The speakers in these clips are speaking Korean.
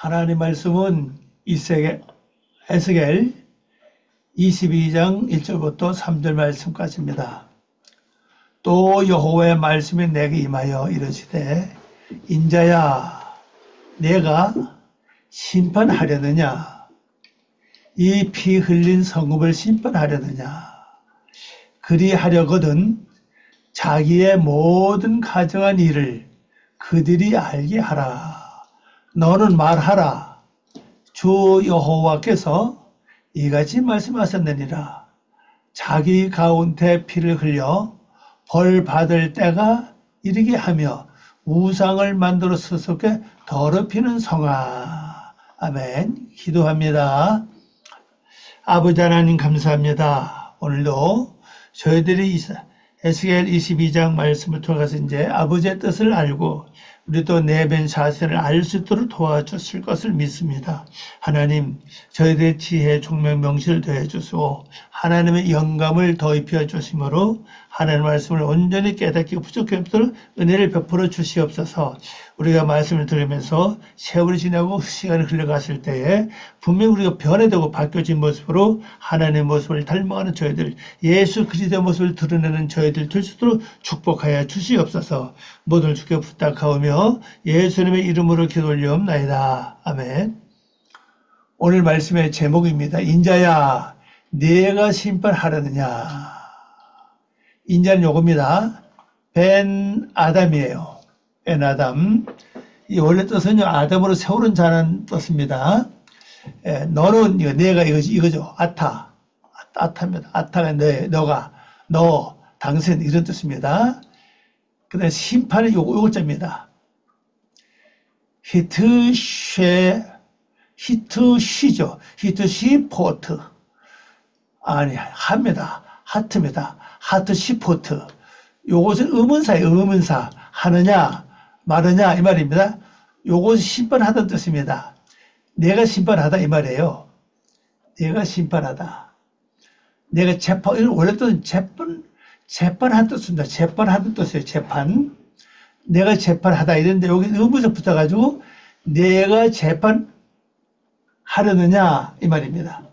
하나님 말씀은 에스겔 22장 1절부터 3절 말씀까지입니다. 또 여호와의 말씀이 내게 임하여 이르시되 인자야 내가 심판하려느냐 이 피 흘린 성읍을 심판하려느냐 그리하려거든 자기의 모든 가정한 일을 그들이 알게 하라. 너는 말하라. 주 여호와께서 이같이 말씀하셨느니라. 자기 가운데 피를 흘려 벌 받을 때가 이르게 하며 우상을 만들어 스스롭게 더럽히는 성아. 아멘. 기도합니다. 아버지 하나님 감사합니다. 오늘도 저희들이 에스겔 22장 말씀을 통해서 이제 아버지의 뜻을 알고 우리 또 내변 자세를 알 수 있도록 도와주실 것을 믿습니다. 하나님 저희들의 지혜 총명 명실을 더해 주시고 하나님의 영감을 더 입혀 주심으로 하나님의 말씀을 온전히 깨닫기 부족함도록 은혜를 베풀어 주시옵소서. 우리가 말씀을 들으면서 세월이 지나고 시간이 흘러갔을 때에 분명히 우리가 변화되고 바뀌어진 모습으로 하나님의 모습을 닮아가는 저희들, 예수 그리스도의 모습을 드러내는 저희들 될 수 있도록 축복하여 주시옵소서. 모든 주께 부탁하오며 예수님의 이름으로 기도 올리옵나이다. 아멘. 오늘 말씀의 제목입니다. 인자야 네가 심판하려느냐. 인자는 요겁니다. 벤 아담이에요. 벤 아담. 이 원래 뜻은요 아담으로 세우는 자는 뜻입니다. 너는 내가 이거죠. 아타입니다. 아타가 너가 너 당신 이런 뜻입니다. 그 다음에 심판은 요거자입니다. 히트시죠. 히트시포트. 아니, 하트입니다. 하트시포트. 요것은 의문사예요. 의문사. 하느냐, 마느냐, 이 말입니다. 요것은 심판하다는 뜻입니다. 내가 심판하다, 이 말이에요. 내가 심판하다. 내가 재판, 원래 뜻은 재판한 뜻입니다. 재판하는 뜻이에요. 재판. 내가 재판하다 이랬는데 여기 의문사 붙어가지고 내가 재판하려느냐 이 말입니다.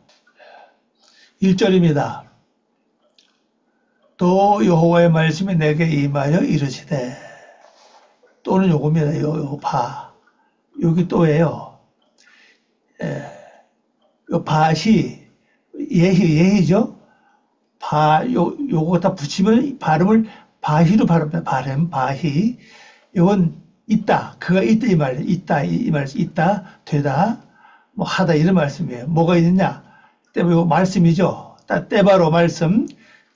1절입니다. 또 여호와의 말씀이 내게 임하여 이르시되 또는 요겁니다. 요 여기 또예요. 요 밭이 예희죠. 요거 다 붙이면 발음을 바히로 발음합니다. 바히. 이건 있다. 그가 있다 이 말이에요. 이 말씀. 있다, 되다, 뭐 하다 이런 말씀이에요. 뭐가 있느냐? 요 말씀이죠. 때바로 말씀.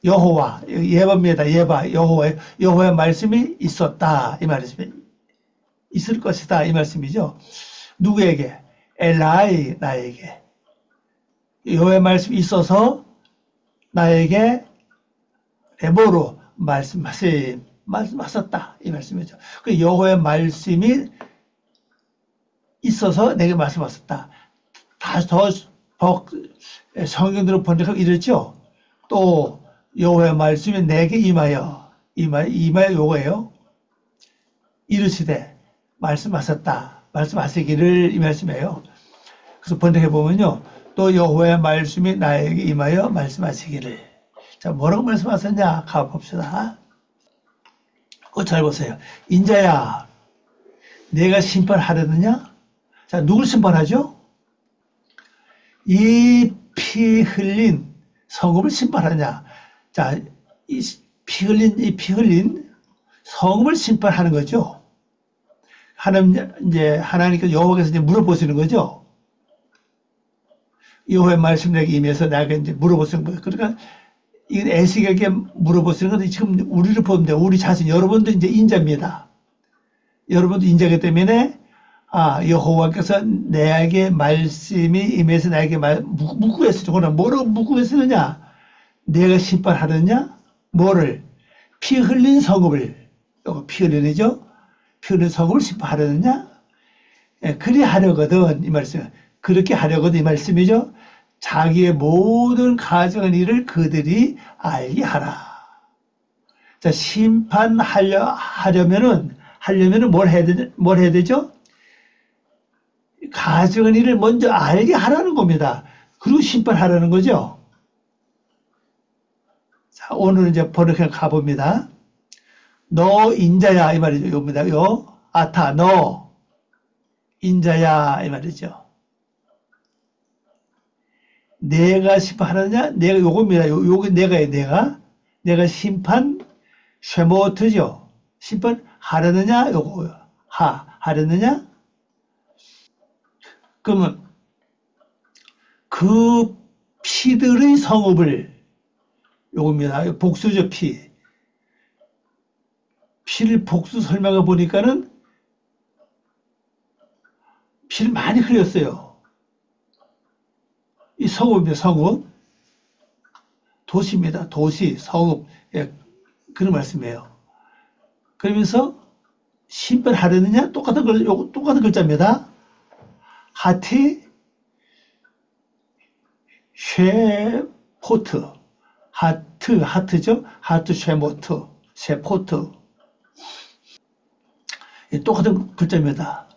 여호와 예바입니다. 여호와의 말씀이 있었다 이 말씀이 있을 것이다 이 말씀이죠. 누구에게? 엘라이 나에게. 여호와의 말씀이 있어서 나에게 에모로 말씀하셨다 이 말씀이죠. 그 여호와의 말씀이 있어서 내게 말씀하셨다. 다시 더 성경대로 번역하고 이랬죠. 또 여호와의 말씀이 내게 임하여 요거예요. 이르시되 말씀하셨다. 말씀하시기를 이 말씀이에요. 그래서 번역해 보면요. 또 여호와의 말씀이 나에게 임하여 말씀하시기를. 자, 뭐라고 말씀하셨냐? 가봅시다. 잘 보세요. 인자야, 내가 심판하려느냐? 자, 누굴 심판하죠? 이 피 흘린 성읍을 심판하냐? 자, 이 피 흘린 성읍을 심판하는 거죠. 하나님께서 여호와께서 이제 물어보시는 거죠. 여호와의 말씀 내게 임해서 내가 이제 물어보시는 거예요. 그러니까 이건 에스겔에게 물어보시는 건데 지금 우리를 보면 돼요. 우리 자신, 여러분도 이제 인자입니다. 여러분도 인자이기 때문에 여호와께서 내게 말씀이 임해서 나에게 묵구했으죠. 그러나 뭐라고 묵구했느냐? 내가 심판하느냐? 뭐를? 피 흘린 성읍을. 이거 피 흘리죠? 피 흘린 성읍을 심판하느냐? 그리하려거든 이 말씀. 그렇게 하려거든 이 말씀이죠. 자기의 모든 가정한 일을 그들이 알게 하라. 자, 심판하려면은 뭘 해야 되죠? 가증한 일을 먼저 알게 하라는 겁니다. 그리고 심판하라는 거죠. 자, 오늘 이제 번역해 가봅니다. 너 인자야 이 말이죠. 이겁니다. 요 아타 너 인자야 이 말이죠. 내가 심판하느냐? 내가 요겁니다. 요게 내가예요. 내가 심판 쉐모트죠. 심판하려느냐? 요거 하려느냐? 그러면 그 피들의 성읍을 요겁니다. 복수죠. 피를 복수 설명해 보니까는 피를 많이 흘렸어요. 이 성읍입니다. 성읍. 도시입니다. 도시, 성읍. 예, 그런 말씀이에요. 그러면서 심판하려느냐? 똑같은 글자입니다. 하티, 쉐포트. 하트죠? 하트, 쉐포트. 예, 똑같은 글자입니다.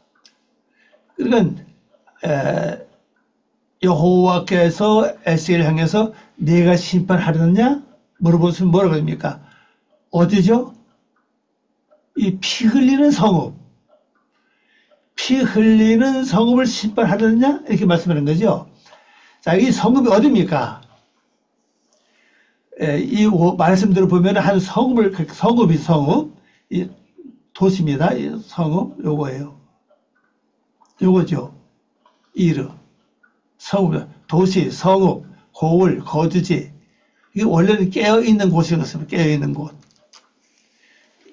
그러니까, 여호와께서 에스겔을 향해서 내가 심판하려느냐? 물어보시면 뭐라고 합니까? 어디죠? 이 피 흘리는 성읍. 피 흘리는 성읍을 심판하려느냐? 이렇게 말씀하는 거죠. 자, 이 성읍이 어디입니까? 이 말씀들을 보면 한 성읍이 이 도시입니다. 이 성읍, 요거예요. 요거죠. 이르. 성읍, 도시, 성읍, 고을, 거주지. 이게 원래는 깨어있는 곳이었습니다. 깨어있는 곳.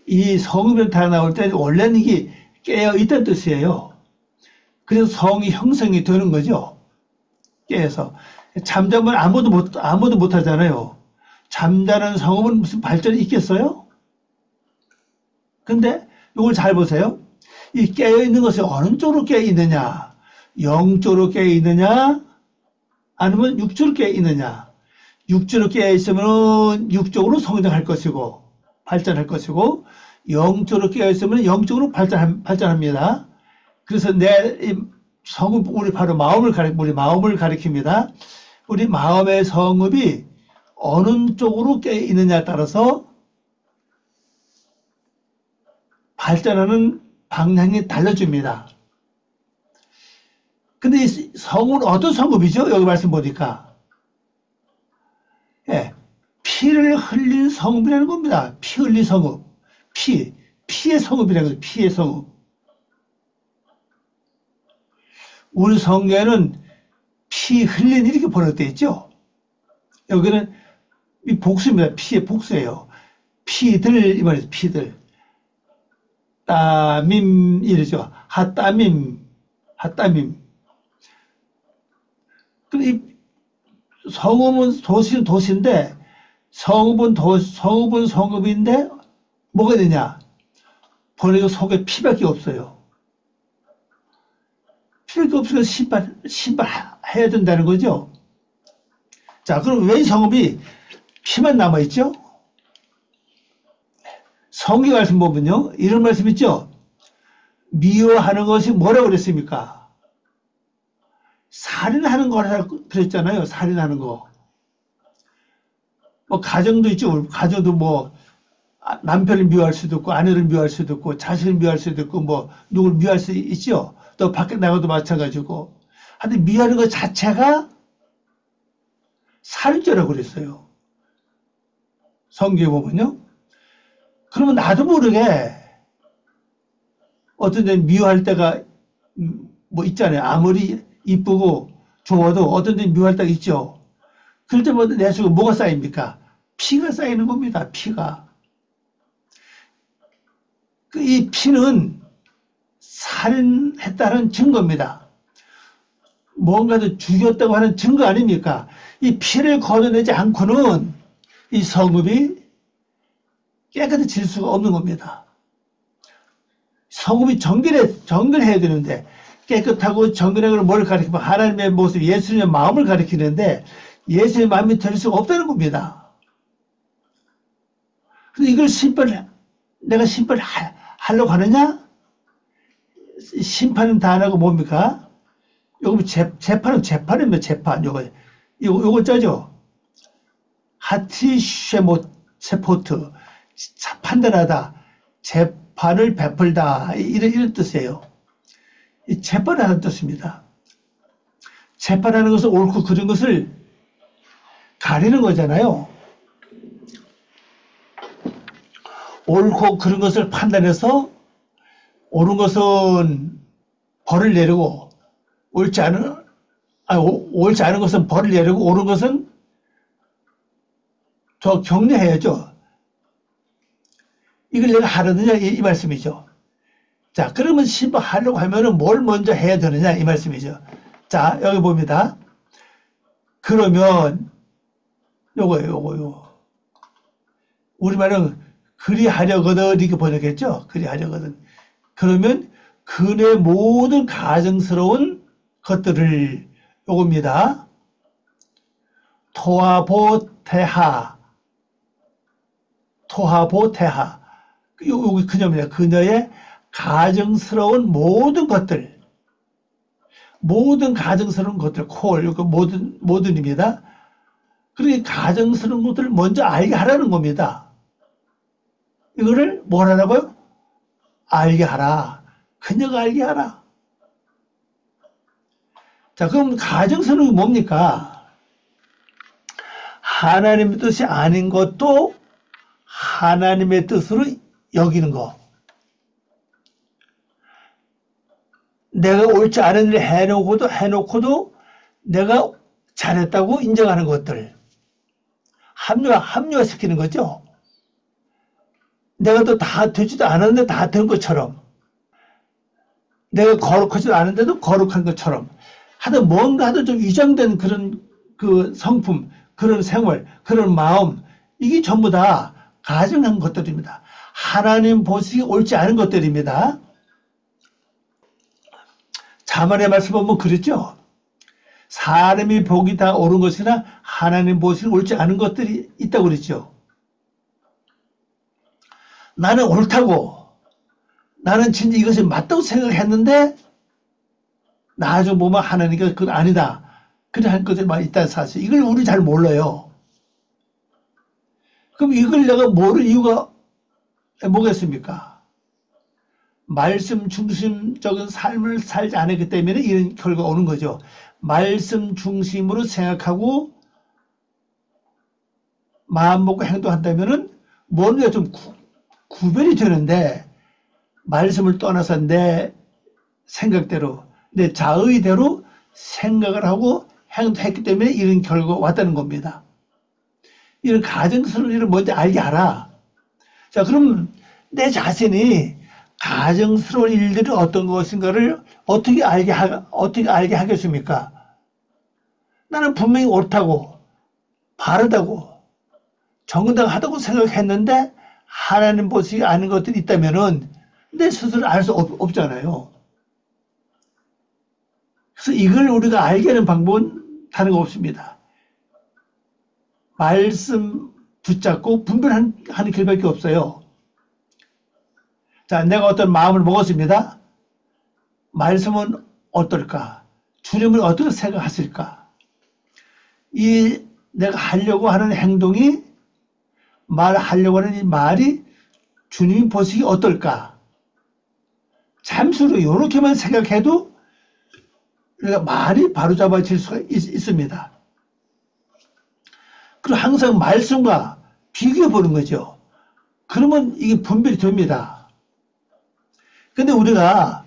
이 성읍이라는 단어 나올 때 원래는 이게 깨어있다는 뜻이에요. 그래서 성이 형성이 되는 거죠. 깨어서. 잠자면 아무도 못 하잖아요. 잠자는 성읍은 무슨 발전이 있겠어요? 근데 이걸 잘 보세요. 이 깨어있는 것이 어느 쪽으로 깨어있느냐? 영적으로 깨어있느냐? 아니면 육적으로 깨어있느냐? 육적으로 깨어있으면 육적으로 성장할 것이고 발전할 것이고 영적으로 깨어있으면 영적으로 발전합니다. 그래서 내 성읍, 우리 마음을 가리킵니다. 우리 마음의 성읍이 어느 쪽으로 깨어있느냐에 따라서 발전하는 방향이 달라집니다. 근데 이 성읍은 어떤 성읍이죠? 여기 말씀 보니까. 예, 피를 흘린 성읍이라는 겁니다. 피 흘린 성읍. 피의 성읍이라는 거죠. 피의 성읍. 우리 성경에는 피 흘린 이렇게 번역되어 있죠. 여기는 이 복수입니다. 피의 복수예요. 피들, 이 말이죠. 피들. 따밈, 이러죠. 핫따밈. 이 성읍은 도시인데, 성읍은 성읍인데, 뭐가 되냐? 번역의 속에 피밖에 없어요. 피밖에 없으니까 심판해야 된다는 거죠. 자, 그럼 왜 성읍이 피만 남아있죠? 성경 말씀 보면요, 이런 말씀 있죠? 미워하는 것이 뭐라고 그랬습니까? 살인하는 거라고 그랬잖아요. 살인하는 거. 뭐 가정도 있죠. 가정도 뭐 남편을 미워할 수도 있고 아내를 미워할 수도 있고 자신을 미워할 수도 있고 뭐 누굴 미워할 수 있죠. 또 밖에 나가도 마찬가지고. 하여튼 미워하는 것 자체가 살인죄라고 그랬어요. 성경에 보면요. 그러면 나도 모르게 어떤 데는 미워할 때가 뭐 있잖아요. 아무리 이쁘고 좋아도 어떤 데는 미워할 때가 있죠. 그럴 때마다 내 속에 뭐가 쌓입니까? 피가 쌓이는 겁니다. 피가. 이 피는 살인했다는 증거입니다. 뭔가를 죽였다고 하는 증거 아닙니까? 이 피를 걷어내지 않고는 이 성읍이 깨끗해질 수가 없는 겁니다. 성읍이 정결해야 되는데 깨끗하고 정결한 걸 뭘 가리키면 하나님의 모습, 예수님의 마음을 가리키는데 예수님의 마음이 될 수가 없다는 겁니다. 근데 이걸 내가 심판하려고 하느냐? 심판은 단어가 뭡니까? 요거 재판입니다. 재판. 요거 짜죠. 하티쉐포트. 판단하다. 재판을 베풀다. 이런 뜻이에요. 이 재판하는 뜻입니다. 재판하는 것은 옳고 그른 것을 가리는 거잖아요. 옳고 그른 것을 판단해서 옳은 것은 벌을 내리고 옳지 않은 것은 벌을 내리고 옳은 것은 더 격려해야죠. 이걸 내가 하느냐 이 말씀이죠. 자, 그러면 심판하려고 하면은 뭘 먼저 해야 되느냐 이 말씀이죠. 자, 여기 봅니다. 그러면 요거 우리말은 그리하려거든 이렇게 번역했죠. 그리하려거든. 그러면 그의 모든 가증스러운 것들을 요겁니다. 토하보테하 여기 그녀입니다. 그녀의 가증스러운 모든 것들, 모든 가증스러운 것들, 여기 모든입니다. 그러니 가증스러운 것들을 먼저 알게 하라는 겁니다. 이거를 뭘 하라고요? 알게 하라. 그녀가 알게 하라. 자, 그럼 가증스러운 게 뭡니까? 하나님의 뜻이 아닌 것도 하나님의 뜻으로 여기는 거. 내가 옳지 않은 일을 해놓고도 내가 잘했다고 인정하는 것들. 합리화시키는 거죠. 내가 또 다 되지도 않았는데 다 된 것처럼. 내가 거룩하지도 않은데도 거룩한 것처럼. 하여튼 뭔가 하여튼 좀 위장된 그런 그 성품, 그런 생활, 그런 마음, 이게 전부 다 가증한 것들입니다. 하나님 보시기 옳지 않은 것들입니다. 자만의 말씀 보면 그랬죠. 사람이 보기 다 옳은 것이나 하나님 보시기 옳지 않은 것들이 있다고 그랬죠. 나는 옳다고, 나는 진짜 이것이 맞다고 생각했는데 나중에 보면 하나님께서 그건 아니다. 그래 할 것들이 많이 있다는 사실. 이걸 우리 잘 몰라요. 그럼 이걸 내가 모를 이유가 뭐겠습니까? 말씀 중심적인 삶을 살지 않았기 때문에 이런 결과가 오는 거죠. 말씀 중심으로 생각하고 마음 먹고 행동한다면은 뭔가 좀 구별이 되는데, 말씀을 떠나서 내 생각대로, 내 자의대로 생각을 하고 행동했기 때문에 이런 결과가 왔다는 겁니다. 이런 가정스러운 일을 먼저 알게 하라. 자, 그럼 내 자신이 가정스러운 일들이 어떤 것인가를 어떻게 알게 하겠습니까? 나는 분명히 옳다고, 바르다고, 정당하다고 생각했는데 하나님 보시기 아닌 것들이 있다면은 내 스스로 알 수 없잖아요. 그래서 이걸 우리가 알게 하는 방법은 다른 거 없습니다. 말씀 붙잡고 분별하는 길밖에 없어요. 자, 내가 어떤 마음을 먹었습니다. 말씀은 어떨까? 주님을 어떻게 생각하실까? 이 내가 하려고 하는 행동이, 말하려고 하는 이 말이 주님이 보시기 어떨까? 잠시로 이렇게만 생각해도 우리가 말이 바로잡아질 수가 있습니다. 그리고 항상 말씀과 비교해 보는 거죠. 그러면 이게 분별이 됩니다. 근데 우리가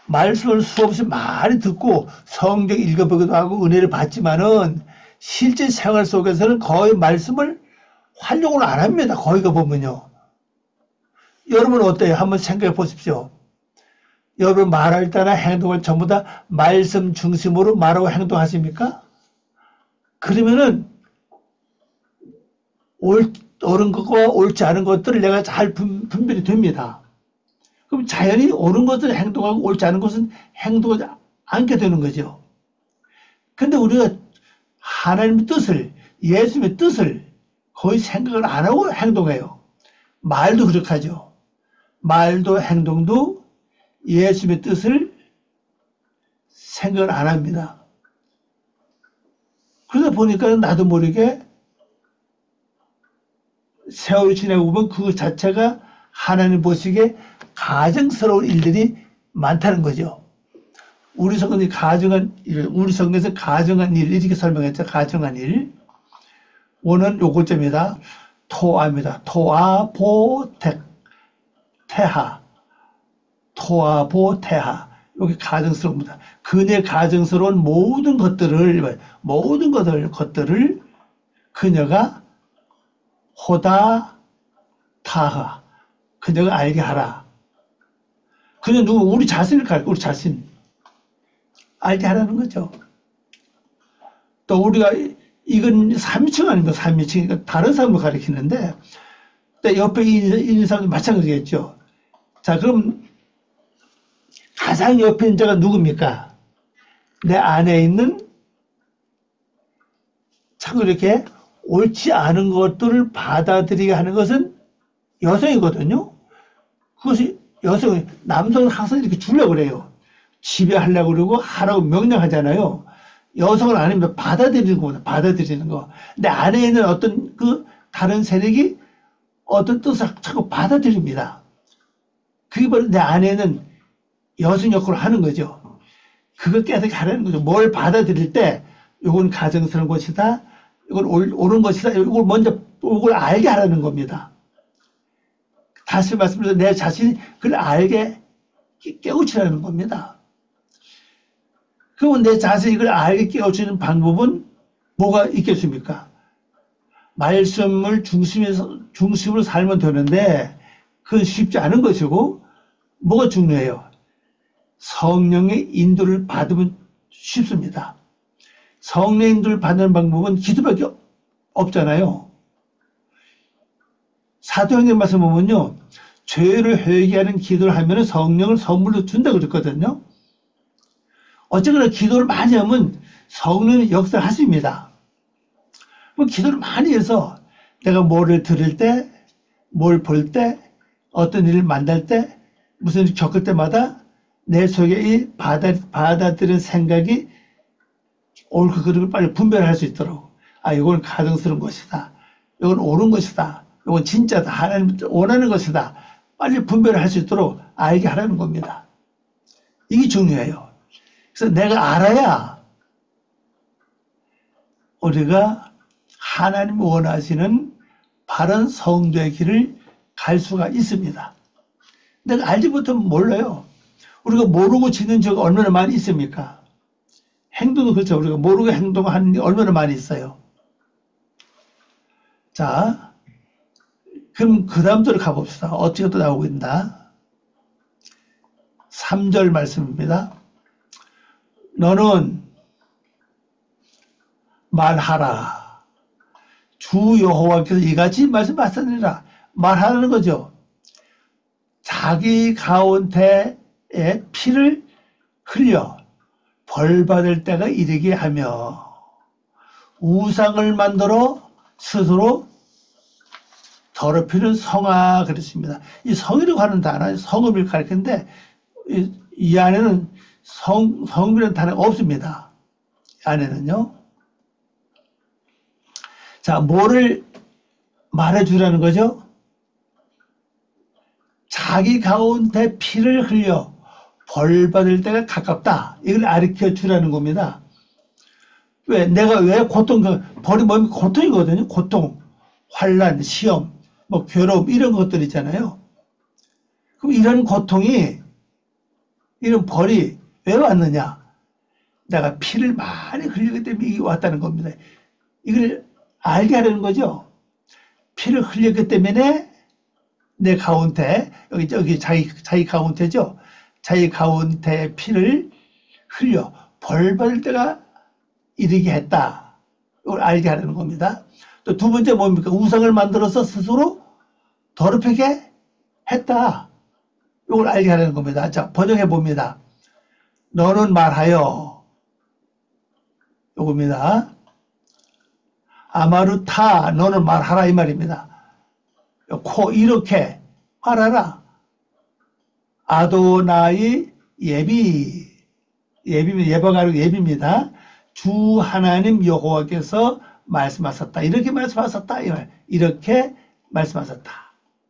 말씀을 수없이 많이 듣고 성경 읽어보기도 하고 은혜를 받지만은 실제 생활 속에서는 거의 말씀을 활용을 안 합니다. 거기가 보면요. 여러분 어때요? 한번 생각해 보십시오. 여러분 말할 때나 행동을 전부 다 말씀 중심으로 말하고 행동하십니까? 그러면은 옳은 것과 옳지 않은 것들을 내가 잘 분별이 됩니다. 그럼 자연히 옳은 것을 행동하고 옳지 않은 것은 행동하지 않게 되는 거죠. 근데 우리가 하나님의 뜻을, 예수님의 뜻을 거의 생각을 안 하고 행동해요. 말도 그렇게 하죠. 말도 행동도 예수님의 뜻을 생각을 안 합니다. 그러다 보니까 나도 모르게 세월이 지나고 보면 그 자체가 하나님 보시기에 가증스러운 일들이 많다는 거죠. 우리 성경이 우리 성경에서 가증한 일, 이렇게 설명했죠. 가증한 일. 원은 요거점이다. 토아입니다. 태하. 토아보태하. 여기 가증스러웁니다. 그녀의 가증스러운 모든 것들을 그녀가 호다 타하. 그녀가 알게 하라. 그녀 누구? 우리 자신을 가르쳐, 우리 자신. 알게 하라는 거죠. 또 우리가, 이건 3위층 아닙니까? 3위층. 그러니까 다른 사람을 가리키는데, 또 옆에 있는 사람도 마찬가지겠죠. 자, 그럼 가장 옆에 있는 자가 누굽니까? 내 안에 있는 자꾸 이렇게 옳지 않은 것들을 받아들이게 하는 것은 여성이거든요. 그것이 남성은 항상 이렇게 주려고 그래요. 지배하려고 그러고 하라고 명령하잖아요. 여성은 아닙니다. 받아들이는 겁니다. 받아들이는 거. 내 안에 있는 어떤 그 다른 세력이 어떤 뜻을 자꾸 받아들입니다. 그게 바로 내 안에는 여성 역할을 하는 거죠. 그걸 깨닫게 하라는 거죠. 뭘 받아들일 때 이건 가정스러운 것이다. 이건 옳은 것이다. 이걸 먼저 이걸 알게 하라는 겁니다. 다시 말씀드려서 내 자신이 그걸 알게 깨우치라는 겁니다. 그러면 내 자신이 이걸 알게 깨우치는 방법은 뭐가 있겠습니까? 말씀을 중심으로 살면 되는데 그건 쉽지 않은 것이고 뭐가 중요해요? 성령의 인도를 받으면 쉽습니다. 성령의 인도를 받는 방법은 기도밖에 없잖아요. 사도행전 말씀 보면요. 죄를 회개하는 기도를 하면 성령을 선물로 준다고 그랬거든요. 어쨌거나 기도를 많이 하면 성령의 역사를 하십니다. 기도를 많이 해서 내가 뭐를 들을 때, 뭘 볼 때, 어떤 일을 만날 때, 무슨 일을 겪을 때마다 내 속에 이 받아들인 생각이 옳고 그름을 빨리 분별할 수 있도록, 아, 이건 가증스러운 것이다. 이건 옳은 것이다. 이건 진짜다. 하나님 원하는 것이다. 빨리 분별을 할 수 있도록 알게 하라는 겁니다. 이게 중요해요. 그래서 내가 알아야 우리가 하나님 원하시는 바른 성도의 길을 갈 수가 있습니다. 내가 알지 못하면 몰라요. 우리가 모르고 지는 죄가 얼마나 많이 있습니까? 행동도 그렇죠. 우리가 모르고 행동하는 게 얼마나 많이 있어요. 자, 그럼 그 다음 절을 가봅시다. 어떻게 또 나오고 있나? 3절 말씀입니다. 너는 말하라. 주 여호와께서 이같이 말씀하셨느니라. 말하라는 거죠. 자기 가운데에 피를 흘려 벌받을 때가 이르게 하며 우상을 만들어 스스로 더럽히는 성아 그랬습니다. 이 성이라고 하는 단어, 성음을 가리키는데 이 안에는 성이라는 단어가 없습니다. 이 안에는요. 자, 뭐를 말해주라는 거죠? 자기 가운데 피를 흘려 벌받을 때가 가깝다. 이걸 가르쳐 주라는 겁니다. 내가 왜 벌이 뭡니까? 고통이거든요. 고통, 환난, 시험, 뭐 괴로움 이런 것들 있잖아요. 그럼 이런 고통이, 이런 벌이 왜 왔느냐? 내가 피를 많이 흘리기 때문에 이게 왔다는 겁니다. 이걸 알게 하려는 거죠. 피를 흘렸기 때문에 내 가운데, 여기 자기 가운데죠. 자기 가운데 피를 흘려 벌 받을 때가 이르게 했다. 이걸 알게 하려는 겁니다. 또 두 번째 뭡니까? 우상을 만들어서 스스로 더럽히게 했다. 이걸 알게 하려는 겁니다. 자, 번역해 봅니다. 너는 말하여. 요겁니다. 아마루타, 너는 말하라 이 말입니다. 이렇게 말하라. 아도나이 예비. 예배가 아니고 예비입니다. 주 하나님 여호와께서 말씀하셨다. 이렇게 말씀하셨다. 이렇게 말씀하셨다.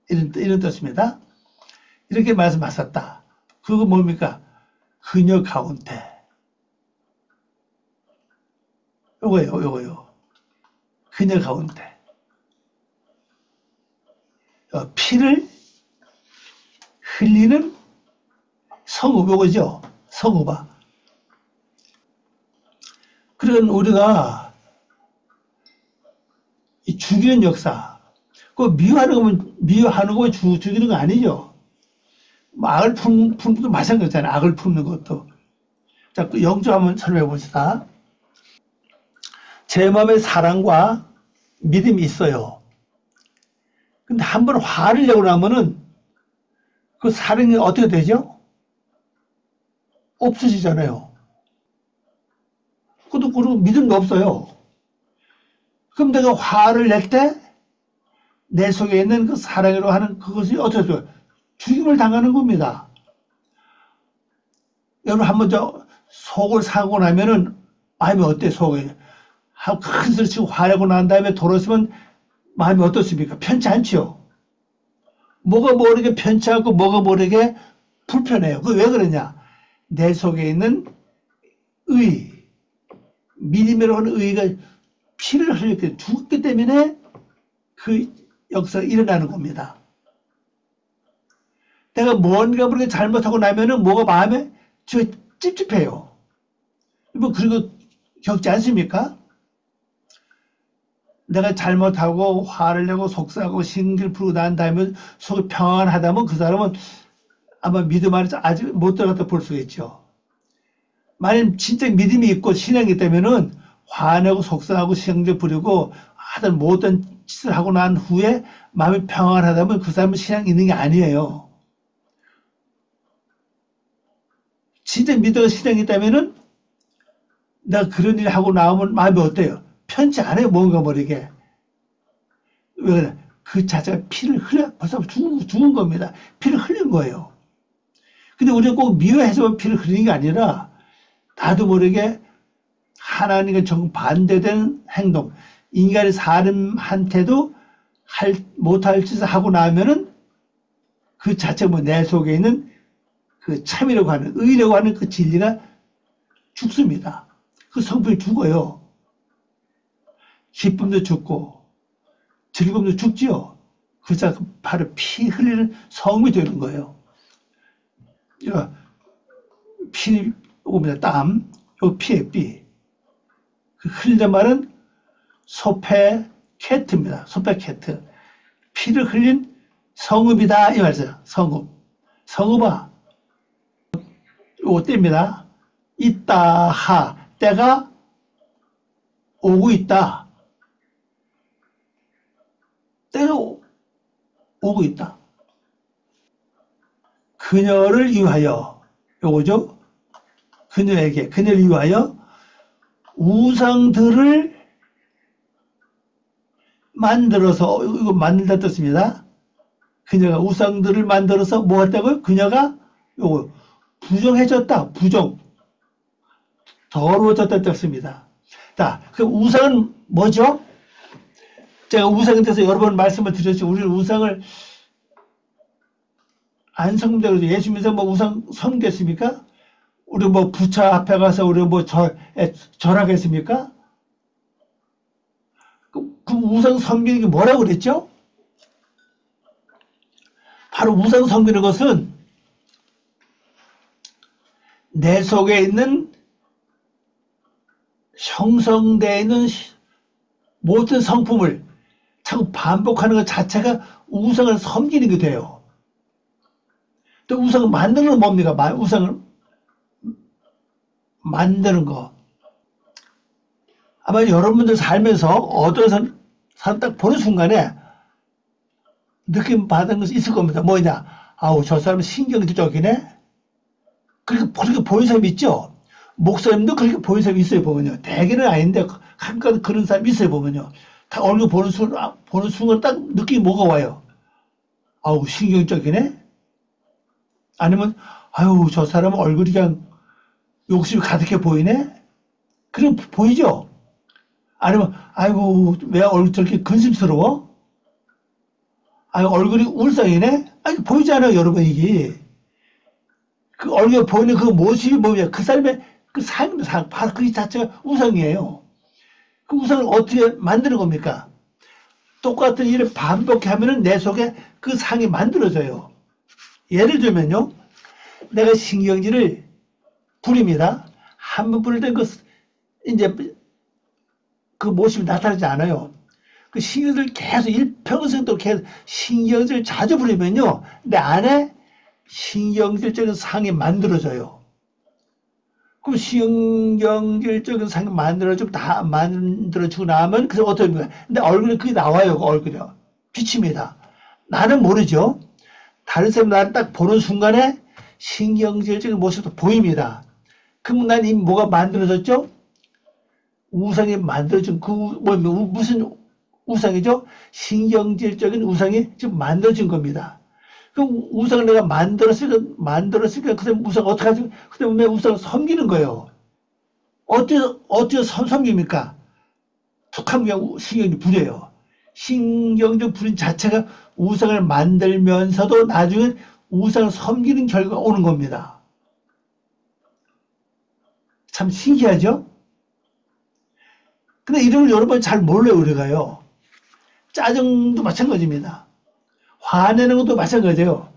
이런 뜻입니다. 이렇게 말씀하셨다. 그거 뭡니까? 그녀 가운데. 요거요. 그녀 가운데. 피를 흘리는 성읍, 요거죠. 성읍아. 그러니까 우리가 이 죽이는 역사, 그 미워하는 거 죽이는 거 아니죠. 악을 푸는 것도 마찬가지잖아요. 악을 푸는 것도. 자, 그 영조 한번 설명해 봅시다. 제 마음에 사랑과 믿음이 있어요. 근데 한번 화를 내고 나면은 그 사랑이 어떻게 되죠? 없어지잖아요. 그리고 믿음도 없어요. 그럼 내가 화를 낼 때 내 속에 있는 그 사랑이라고 하는 그것이 어떻게 돼요? 죽임을 당하는 겁니다. 여러분 한번 속을 사고 나면은 마음이 어때요? 속에 큰 소리 치고 화내고 난 다음에 돌아서면 마음이 어떻습니까? 편치 않죠. 뭐가 모르게 편치 않고 뭐가 모르게 불편해요. 그 왜 그러냐? 내 속에 있는 믿음이라고 하는 의가 피를 흘렸기 죽었기 때문에 그 역사가 일어나는 겁니다. 내가 뭔가 모르게 잘못하고 나면은 뭐가 마음에 찝찝해요. 뭐 그런 거 겪지 않습니까? 내가 잘못하고 화를 내고 속상하고 신기를 부르고 난 다음에 속이 평안하다면 그 사람은 아마 믿음 안에 아직 못 들어갔다 볼 수가 있죠. 만약 진짜 믿음이 있고 신앙이 있다면은 화내고 속상하고 신경 부리고 하던 모든 짓을 하고 난 후에 마음이 평안하다면 그 사람은 신앙이 있는 게 아니에요. 진짜 믿어가 신앙이 있다면은 내가 그런 일을 하고 나오면 마음이 어때요? 편치 않아요. 뭔가 모르게. 왜 그래? 그 자체가 피를 벌써 죽은 겁니다. 피를 흘린 거예요. 근데 우리가 꼭 미워해서만 피를 흘리는 게 아니라 나도 모르게 하나님과 정반대된 행동, 인간의 사람한테도 못할 짓을 하고 나면은 그 자체가 내 속에 있는 그 참이라고 하는, 의라고 하는 그 진리가 죽습니다. 그 성품이 죽어요. 기쁨도 죽고, 즐거움도 죽지요. 그자 바로 피 흘리는 성이 되는 거예요. 이거 피 오면 땀, 요 피에 피. 그 흘리는 말은 소페케트입니다. 소페케트. 피를 흘린 성읍이다 이 말이죠. 성읍. 성읍아. 요거 때입니다. 있다 때가 오고 있다. 때가 오고 있다. 그녀를 위하여, 요거죠. 그녀를 위하여 우상들을 만들어서, 이거 만들다 뜻입니다. 그녀가 우상들을 만들어서 뭐 했다고요? 그녀가 요거 부정해졌다. 더러워졌다 뜻입니다. 자, 그 우상은 뭐죠? 제가 우상에 대해서 여러 번 말씀을 드렸죠. 우리는 우상을 안 섬긴다고 그러죠. 예수 믿어서 뭐 우상 섬겼습니까? 우리 뭐 부처 앞에 가서 우리 뭐 절하겠습니까? 그 우상 섬기는 게 뭐라고 그랬죠? 바로 우상 섬기는 것은 내 속에 있는 형성되어 있는 모든 성품을 자꾸 반복하는 것 자체가 우상을 섬기는 게 돼요. 또 우상을 만드는 건 뭡니까? 우상을 만드는 거. 아마 여러분들 살면서 어떤 사람 딱 보는 순간에 느낌 받은 것이 있을 겁니다. 뭐냐? 아우, 저 사람 신경이 적이네? 그렇게 보이는 사람이 있죠? 목사님도 그렇게 보이는 사람이 있어요, 보면요. 대개는 아닌데, 가끔 그런 사람이 있어요, 보면요. 다 얼굴 보는 순간 딱 느낌이 뭐가 와요? 아우, 신경적이네? 아니면, 아유, 저 사람은 얼굴이 그냥 욕심이 가득해 보이네? 그럼 보이죠? 아니면, 아이고, 왜 얼굴 저렇게 근심스러워? 아니, 얼굴이 울상이네? 아니, 보이잖아요, 여러분, 이게. 그 얼굴에 보이는 그 모습이 뭐냐? 그 사람의 그 삶, 바로 그 자체가 우상이에요. 그 우상을 어떻게 만드는 겁니까? 똑같은 일을 반복해 하면은 내 속에 그 상이 만들어져요. 예를 들면요. 내가 신경질을 부립니다. 한 번 부릴 때 이제 그 모습이 나타나지 않아요. 그 신경질을 계속 일평생도 계속 신경질을 자주 부리면요. 내 안에 신경질적인 상이 만들어져요. 그럼 신경질적인 상이 만들어지고 다 만들어지고 나면 그래서 어떻게 됩니까? 근데 얼굴에 그게 나와요. 그 얼굴이 비칩니다. 나는 모르죠. 다른 사람이 나를 딱 보는 순간에 신경질적인 모습도 보입니다. 그럼 난 이 뭐가 만들어졌죠? 우상이 만들어진 무슨 우상이죠? 신경질적인 우상이 지금 만들어진 겁니다. 그 우상을 내가 만들었으니까 그 다음 우상 어떻게 하지? 그 다음에 우상을 섬기는 거예요. 어째 섬깁니까? 툭하면 그냥 신경이 부려요. 신경적 불인 자체가 우상을 만들면서도 나중에 우상을 섬기는 결과가 오는 겁니다. 참 신기하죠? 근데 이런 걸 여러분 잘 몰라요, 우리가요. 짜증도 마찬가지입니다. 화내는 것도 마찬가지예요.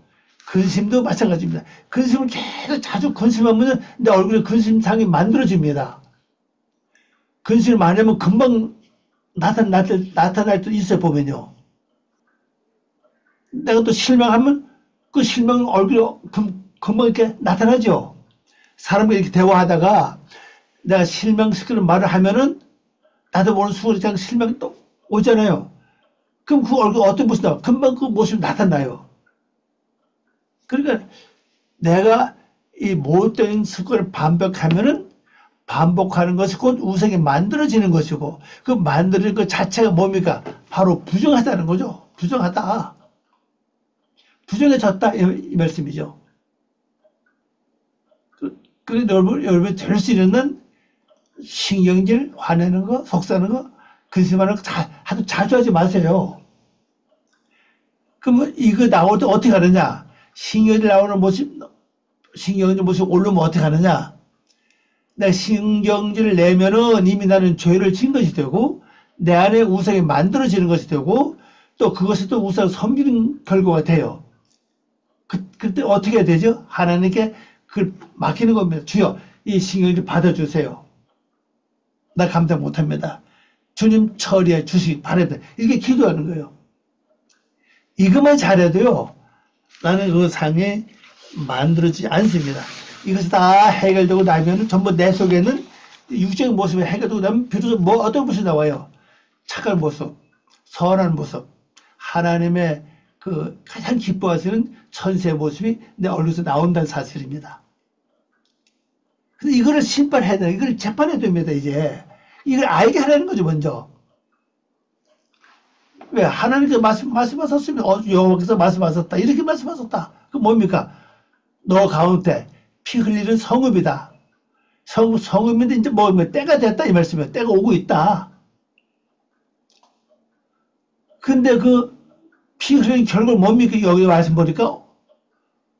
근심도 마찬가지입니다. 근심을 계속 자주 근심하면 내 얼굴에 근심상이 만들어집니다. 근심을 많이 하면 금방 나타날 때 있어요, 보면요. 내가 또 실망하면 그 실망 얼굴에 금방 이렇게 나타나죠. 사람과 이렇게 대화하다가 내가 실망시키는 말을 하면은 나도 모르는 순간에 실망이 또 오잖아요. 그럼 그 얼굴 어떤 모습이 나와? 금방 그 모습이 나타나요. 그러니까 내가 이 못된 습관을 반복하는 것이 곧 우상이 만들어지는 것이고 그 만들어진 것 자체가 뭡니까? 바로 부정하다는 거죠. 부정하다. 부정해졌다 이 말씀이죠. 그래서 여러분 될 수 있는 신경질, 화내는 거, 속상하는 거, 근심하는 거 자주 하지 마세요. 그러면 이거 나올 때 어떻게 하느냐? 신경질 나오는 모습, 신경질 모습 오르면 어떻게 하느냐? 내가 신경질을 내면은 이미 나는 죄를 진 것이 되고, 내 안에 우상이 만들어지는 것이 되고, 또 그것이 또 우상을 섬기는 결과가 돼요. 그때 어떻게 해야 되죠? 하나님께 그걸 맡기는 겁니다. 주여, 이 신경질 받아주세요. 나 감당 못합니다. 주님 처리해 주시기 바랍니다. 이렇게 기도하는 거예요. 이것만 잘해도요. 나는 그 상이 만들어지지 않습니다. 이것이 다 해결되고 나면 전부 내 속에는 육적인 모습이 해결되고 나면 비로소 어떤 모습이 나와요. 착한 모습, 선한 모습, 하나님의 그 가장 기뻐하시는 천세의 모습이 내 얼굴에서 나온다는 사실입니다. 근데 이거를 심판해야 돼. 이걸 재판해야 됩니다, 이제. 이걸 알게 하라는 거죠, 먼저. 왜? 하나님께서 말씀하셨으면, 여호와께서 말씀하셨다. 이렇게 말씀하셨다. 그 뭡니까? 너 가운데 피 흘리는 성읍이다. 성읍인데 이제 때가 됐다. 이 말씀이에요. 때가 오고 있다. 근데 그 피 흘리는 결과는 뭡니까? 여기 말씀 보니까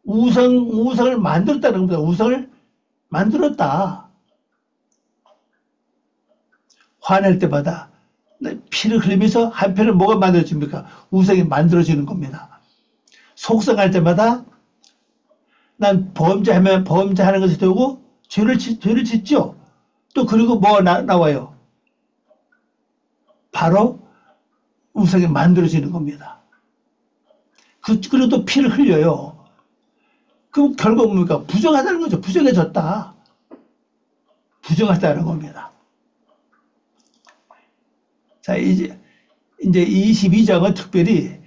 우상을 만들었다는 겁니다. 우상을 만들었다. 화낼 때마다 피를 흘리면서 한편은 뭐가 만들어집니까? 우상이 만들어지는 겁니다. 속상할 때마다 난 범죄하면 범죄하는 것이 되고 죄를 짓죠. 또 그리고 뭐가 나와요? 바로 우상이 만들어지는 겁니다. 그리고 또 피를 흘려요. 그럼 결국 뭡니까? 부정하다는 거죠. 부정해졌다. 부정하다는 겁니다. 자, 이제 22장은 특별히,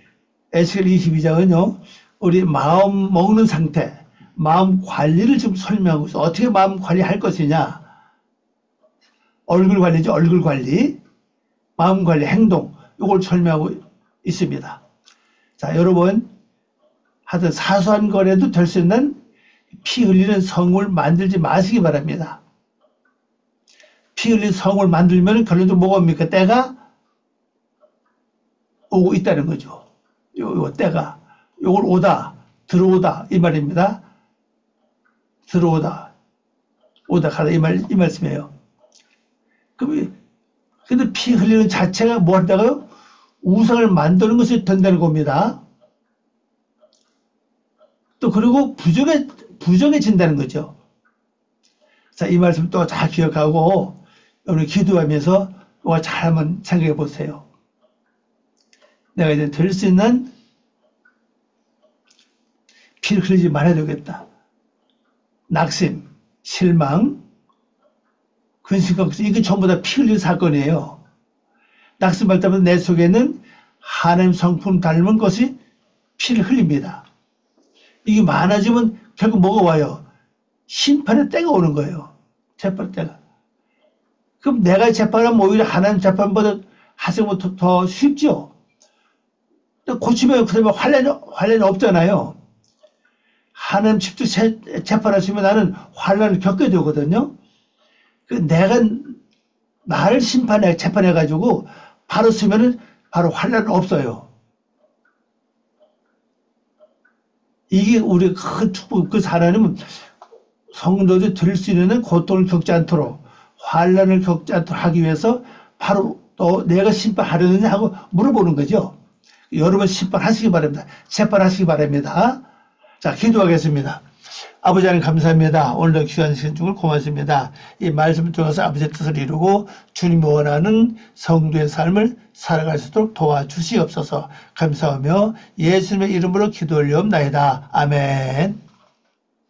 에스겔 22장은요, 우리 마음 먹는 상태, 마음 관리를 좀 설명하고 있어. 어떻게 마음 관리할 것이냐. 얼굴 관리죠. 얼굴 관리. 마음 관리, 행동. 이걸 설명하고 있습니다. 자, 여러분, 하여튼 사소한 거래도 될 수 있는 피 흘리는 성을 만들지 마시기 바랍니다. 피 흘리는 성을 만들면 결론적으로 뭐가 옵니까? 때가 오고 있다는 거죠. 요 때가. 요걸 오다, 들어오다, 이 말입니다. 들어오다, 오다, 가다, 이 말씀이에요. 그럼, 근데 피 흘리는 자체가 뭐 한다고요? 우상을 만드는 것이 된다는 겁니다. 또, 그리고 부정해진다는 거죠. 자, 이 말씀 또 잘 기억하고, 여러분 기도하면서 잘 한번 생각해 보세요. 내가 이제 될 수 있는 피를 흘리지 말아야 되겠다. 낙심, 실망, 근심감, 이게 전부 다 피 흘리는 사건이에요. 낙심할 때마다 내 속에는 하나님 성품 닮은 것이 피를 흘립니다. 이게 많아지면 결국 뭐가 와요? 심판의 때가 오는 거예요. 재판 때가. 그럼 내가 재판하면 오히려 하나님 재판보다 하시면 더 쉽죠. 고치면 그러면 환란이 없잖아요. 하나님 직접 재판하시면 나는 환란을 겪게 되거든요. 내가 나를 재판해가지고 바로 쓰면은 바로 환란은 없어요. 이게 우리 큰 축복. 그래서 하나님은 성도들이 들 수 있는 고통을 겪지 않도록, 환란을 겪지 않도록 하기 위해서 바로 또 내가 심판하려느냐 하고 물어보는 거죠. 여러분 심판하시기 바랍니다. 재판하시기 바랍니다. 자, 기도하겠습니다. 아버지 하나님 감사합니다. 오늘도 귀한 시간 중을 고맙습니다. 이 말씀을 통해서 아버지의 뜻을 이루고 주님이 원하는 성도의 삶을 살아갈 수 있도록 도와주시옵소서. 감사하며 예수님의 이름으로 기도 올리옵나이다. 아멘.